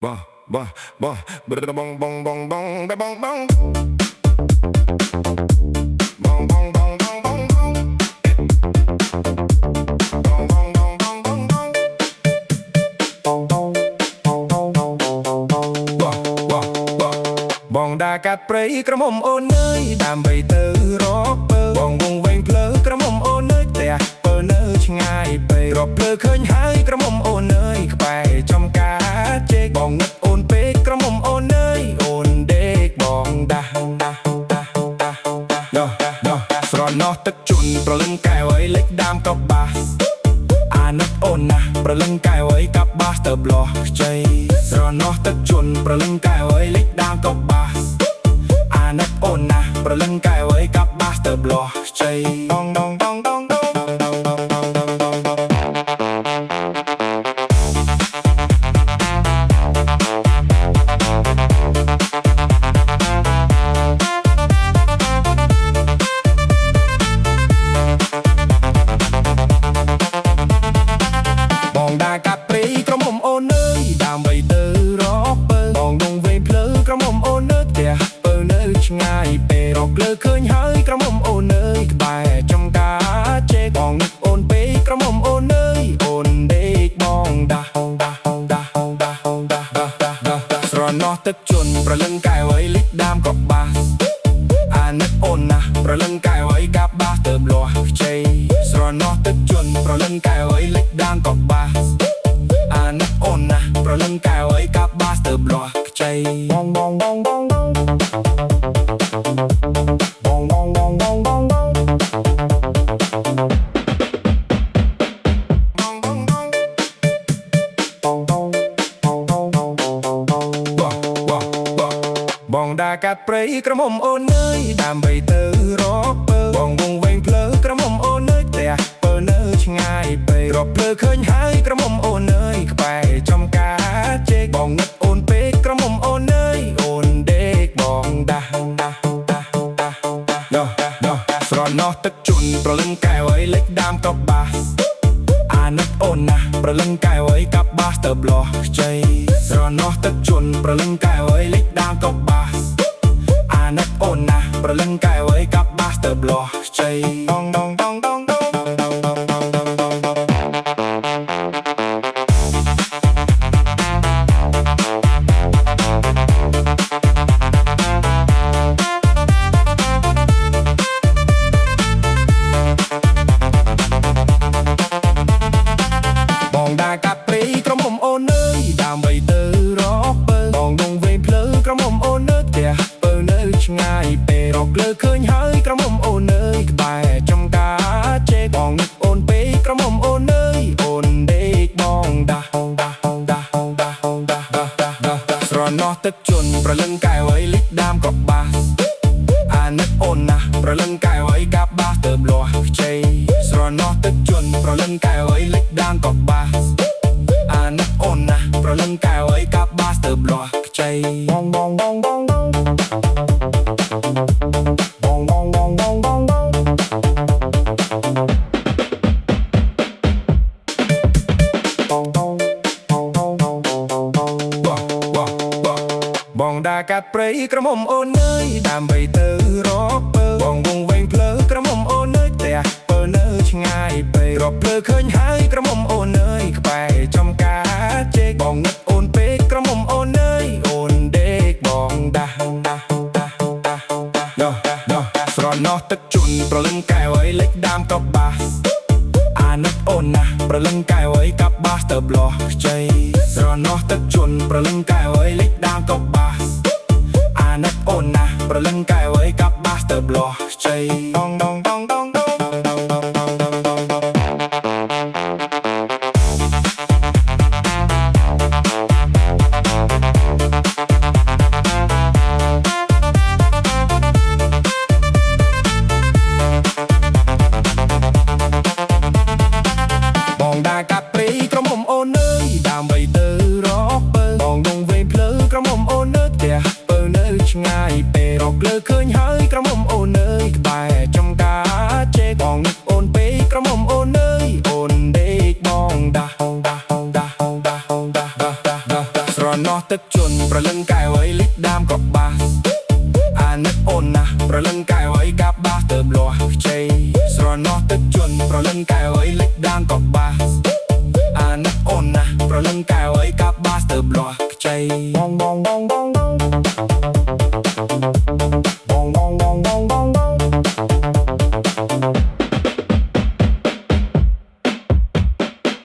Bah, bah, bah, bada bong bong bong bong, ba bong bong. Bong bong bong bong bong bong. Bong bong bong bong bong bong. Bong bong bong bong bong bong bong bong. Bah, bah, bah. បងដើរកាត់ព្រៃក្រមុំអូនអើយដើម្បីទៅរកពើបងវងវែងផ្លូវក្រមុំអូនអើយផ្ទះពើនៅឆ្ងាយពេករកភ្លើឃើញហើយក្រមុំអូនអើយក្បែរចំការជែកបងងឹតអូនពេកក្រមុំអូនអើយអូនដេកបងដាស់ដោះស្រណោះទឹកជន់ប្រលឹងកែវអីលិចដាមកបាសអាណិតអូនណាស់ប្រលឹងកែវអីកាប់បាសទៅប្លោះខ្ចីស្រណោះទឹកជន់ប្រលឹងកែវអីលិចដាមកបាសអាណិតអូនណាស់ប្រលឹងកែវអីកាប់បាសទៅប្លោះខ្ចីដងដងដងដងកាត់ព្រៃក្រមុំអូនអើយដើម្បីទៅរកពើបងដងវែងផ្លូវក្រមុំអូនអើយផ្ទះពើនៅឆ្ងាយពេករកលើឃើញហើយក្រមុំអូនអើយក្បែរចំការជែកបងនឹកអូនពេកក្រមុំអូនអើយអូនដេកបងដាស់ស្រណោះទឹកជន់ប្រលឹងកែវអីលិចដាមកបាសអាណិតអូនណាស់ប្រលឹងកែវអីកាប់បាសទៅម្លោះខ្ចីស្រណោះទឹកជន់ប្រលឹងកែវអីលិចដាមកបាសអាណិតអូនណាស់ប្រលឹងកែវអីកាប់បាសទៅប្លោះខ្ចីបងបងបងបងបងបងបងបងបងបងបងដើរកាត់ព្រៃក្រមុំអូនអើយដើម្បីទៅរកពើបងវងវែងផ្លូវក្រមុំអូនអើយផ្ទះពើនៅឆ្ងាយពេករកភ្លើឃើញហើយក្រមុំអូនអើយក្បែរចំការជែកបងងឹតអូនពេកក្រមុំអូនអើយអូនដេកបងដាស់ដោះស្រណោះទឹកជន់ប្រលឹងកែវអីលិចដាមកបាសអាណិតអូនណាស់ប្រលឹងកែវអីកាប់បាសទៅប្លោះខ្ចីស្រណោះទឹកជន់ប្រលឹងកែវអីលិចដាមកបាសអាណិតអូនណាស់ប្រលឹងកែវអីកាប់បាសទៅប្លោះខ្ចីដងដងដងដងកាត់ព្រៃក្រមុំអូនអើយដើម្បីទៅរកពើបងដងវែងផ្លូវក្រមុំអូនអើយផ្ទះពើនៅឆ្ងាយពេករកលើឃើញហើយក្រមុំអូនអើយក្បែរចំការជែកបងនឹកអូនពេកក្រមុំអូនអើយអូនដេកបងដាស់ស្រណោះទឹកជន់ប្រលឹងកែវអីលិចដាមកបាសអាណិតអូនណាស់ប្រលឹងកែវអីកាប់បាសទៅម្លោះខ្ចីស្រណោះទឹកជន់ប្រលឹងកែវអីលិចដាមកបាសអាណិតអូនណាស់ប្រលឹងកែវអីកាប់បាសទៅប្លោះខ្ចីបងបងបងបងបងបងបងបងបងបងបងដើរកាត់ព្រៃក្រមុំអូនអើយដើម្បីទៅរកពើបងវងវែងផ្លូវក្រមុំអូនអើយផ្ទះពើនៅឆ្ងាយពេករកភ្លើឃើញហើយក្រមុំអូនអើយក្បែរចំការជែកបងងឹតអូនពេកក្រមុំអូនអើយអូនដេកបងដាស់ដោះស្រណោះទឹកជន់ប្រលឹងកែវអីលិចដាមកបាសអាណិតអូនណាស់ប្រលឹងកែវអីកាប់បាសទៅប្លោះខ្ចីស្រណោះទឹកជន់ប្រលឹងកែវអីលិចដាមកបាសអាណិតអូនណាស់ប្រលឹងកែវអីកាប់បាសទៅប្លោះខ្ចីដងដងដងដងដើរកាត់ព្រៃក្រមុំអូនអើយដើម្បីទៅរកពើបងដងវែងផ្លូវក្រមុំអូនអើយផ្ទះពើនៅឆ្ងាយពេករកលើឃើញហើយក្រមុំអូនអើយក្បែរចំការ ណោះទឹកជន់ប្រលឹងកែវអីលិចដាមក៏បាសអានឹកអូនណាប្រលឹងកែវអីកាប់បាសទៅបលាស់ខ្ចីស្រណោះទឹកជន់ប្រលឹងកែវអីលិចដាមក៏បាសអានឹកអូនណាប្រលឹងកែវអី